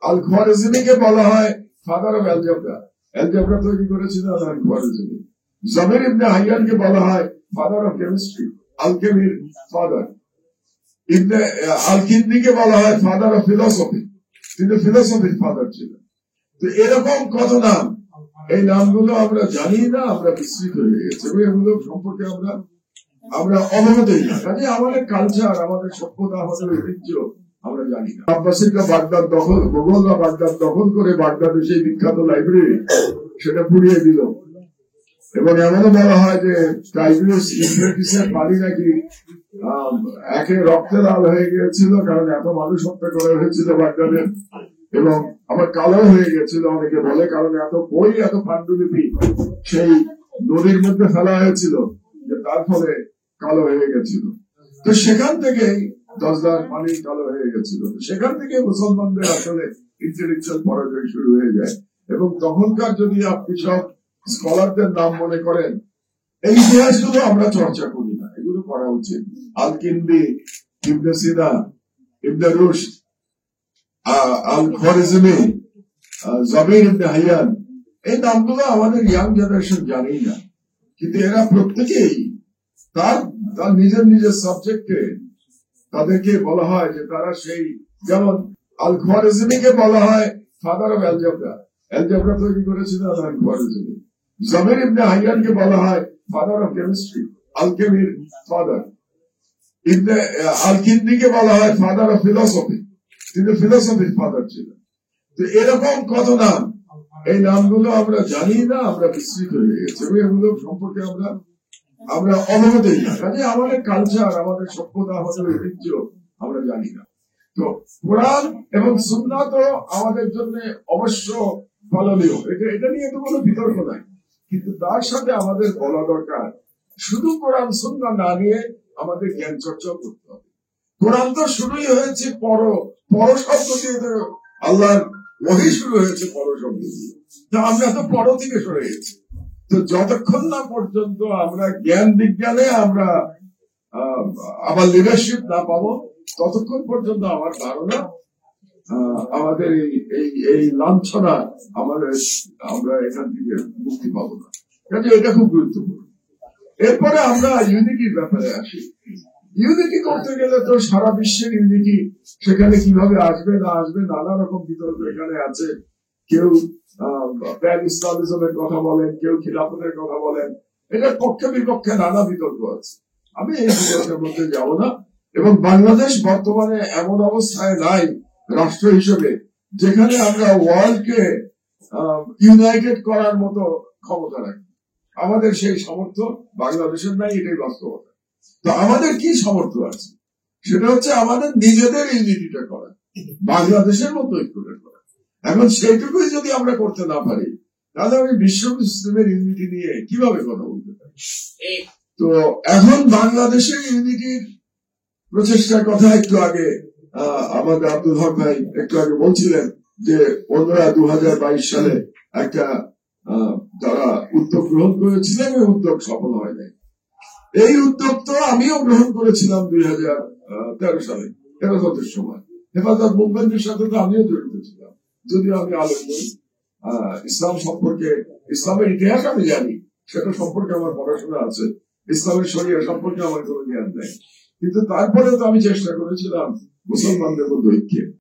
আল খোয়ারিজমিকে বলা হয় father of algebra. Algebra তৈরি করেছিলেন আল খোয়ারিজমি। জমির ইবনে হাইয়ানকে বলা হয় ফাদার অফ কেমিস্ট্রি, আলকেমির ফাদার। ইবনে আল-কিন্দিকে বলা হয় ফাদার অফ ফিলসফি, তিনি ফিলসফির ফাদার ছিলেন। তো এরকম কত নাম, এই নামগুলো আমরা জানি না, আমরা বিস্মৃত হয়ে গেছে এবং এগুলো সম্পর্কে আমরা অবগতই না। কাজে আমাদের কালচার, আমাদের সভ্যতা, আমাদের ঐতিহ্য আমরা জানি না। আব্বাসিরা বাগদাদ দখল, মোগলরা বাগদাদ দখল করে বাগদাদের সেই বিখ্যাত লাইব্রেরি সেটা পুড়িয়ে দিল এবং এমনও বলা হয় যে টাইগ্রিস ইউফ্রেটিসের পানি নাকি একে রক্তে লাল হয়ে গিয়েছিল, কারণ এত মানুষ হত্যা করা হয়েছিল বাগদাদে, এবং আবার কালো হয়ে গেছিল অনেকে বলে, কারণ এত বই, এত পাণ্ডুলিপি সেই নদীর মধ্যে ফেলা হয়েছিল যে তার ফলে কালো হয়ে গেছিল। তো সেখান থেকেই 10,000 পানি কালো হয়ে গেছিল। সেখান থেকে মুসলমানদের আসলে ইন্টেলেকচুয়াল পরাজয় শুরু হয়ে যায়। এবং তখনকার যদি আপনি সব স্কলারদের নাম মনে করেন, এই ইতিহাসগুলো আমরা চর্চা করি না, এগুলো করা উচিত। আল-কিন্দি, ইবনে সিনা, ইবনে রুশদ, আল খোয়ারিজমি, জমির ইবনে হাইয়ান, এই নামগুলো আমাদের ইয়াং জেনারেশন জানেই না, কিন্তু এরা প্রত্যেকেই তার নিজের নিজের সাবজেক্টে তাদেরকে বলা হয় যে তারা সেই, যেমন আল খোয়ারিজমিকে বলা হয় ফাদার অফ অ্যালজেব্রা। অ্যালজেব্রা তৈরি করেছিলেন আল খোয়ারিজমি। জমির ইবনে হাইয়ানকে বলা হয় ফাদার অফ কেমিস্ট্রি, আলকেমির ফাদার। ইবনে আল-কিন্দিকে বলা হয় ফাদার অফ ফিলসফি, তিনি ফিলসফির ফাদার ছিলেন। তো এরকম কত নাম, এই নামগুলো আমরা জানি না, আমরা বিস্মৃত হয়ে গেছে এবং এগুলো সম্পর্কে আমরা অবগতই না। কাজে আমাদের কালচার, আমাদের সভ্যতা, আমাদের ঐতিহ্য আমরা জানি না। তো কোরআন এবং সুন্নাহ তো আমাদের জন্য অবশ্য পালনীয়, এটা নিয়ে তো কোনো বিতর্ক নাই, কিন্তু তার সাথে আমাদের বলা দরকার শুধু কোরআন সুন্নাহ না নিয়ে আমাদের জ্ঞান চর্চাও করতে হবে। কোরআন তো শুরুই হয়েছে পর শব্দ দিয়ে, আল্লাহর ওহী শুরু হয়েছে পর শব্দ দিয়ে, তো আমরা তো পর থেকে সরে গেছি। তো যতক্ষণ না পর্যন্ত আমরা জ্ঞান বিজ্ঞানে আমরা আবার লিডারশিপ না পাবো, ততক্ষণ পর্যন্ত আমার ধারণা আমাদের এই লাঞ্ছনা আমরা এখান থেকে মুক্তি পাবো না। কাজে এটা খুব গুরুত্বপূর্ণ। এরপরে আমরা ইউনিটির ব্যাপারে আসি। ইউনিটি করতে গেলে তো সারা বিশ্বের ইউনিটি, সেখানে কিভাবে আসবে না আসবে নানা রকম বিতর্ক এখানে আছে। কেউ প্যান ইসলামিজমের কথা বলেন, কেউ খিলাফতের কথা বলেন, এটার পক্ষে বিপক্ষে নানা বিতর্ক আছে। আমি এই বিতর্কের মধ্যে যাব না। এবং বাংলাদেশ বর্তমানে এমন অবস্থায় নাই রাষ্ট্র হিসেবে যেখানে আমরা ওয়ার্ল্ডকে ইউনাইটেড করার মতো ক্ষমতা রাখি। আমাদের সেই সামর্থ্য বাংলাদেশের নাই, এটাই বাস্তবতা। তো আমাদের কি সামর্থ্য আছে, সেটা হচ্ছে আমাদের নিজেদের ইউনিটিটা করা, বাংলাদেশের মতো ঐক্যটা করা। এখন সেইটুকুই যদি আমরা করতে না পারি, তাহলে আমি বিশ্ব মুসলিমের ইউনিটি নিয়ে কিভাবে কথা বলতে পারি? তো এখন বাংলাদেশের ইউনিটির প্রচেষ্টার কথা একটু আগে আমাদের আব্দুল হক ভাই একটু আগে বলছিলেন যে অন্যরা 2022 সালে একটা তারা উদ্যোগ গ্রহণ করেছিলেন, এই উদ্যোগ সফল হয় নাই। এই উদ্যোগ তো আমিও গ্রহণ করেছিলাম 2013 সালে হেফাজতের সময়। হেফাজত মুভমেন্টের সাথে তো আমিও জড়িত ছিলাম, যদিও আমি আলেম নই। ইসলাম সম্পর্কে, ইসলামের ইতিহাস আমি জানি, সেটা সম্পর্কে আমার পড়াশোনা আছে, ইসলামের শরিয়া সম্পর্কে আমার কোনো জ্ঞান নেই, কিন্তু তারপরেও তো আমি চেষ্টা করেছিলাম মুসলমানদের মধ্যে ঐক্যে।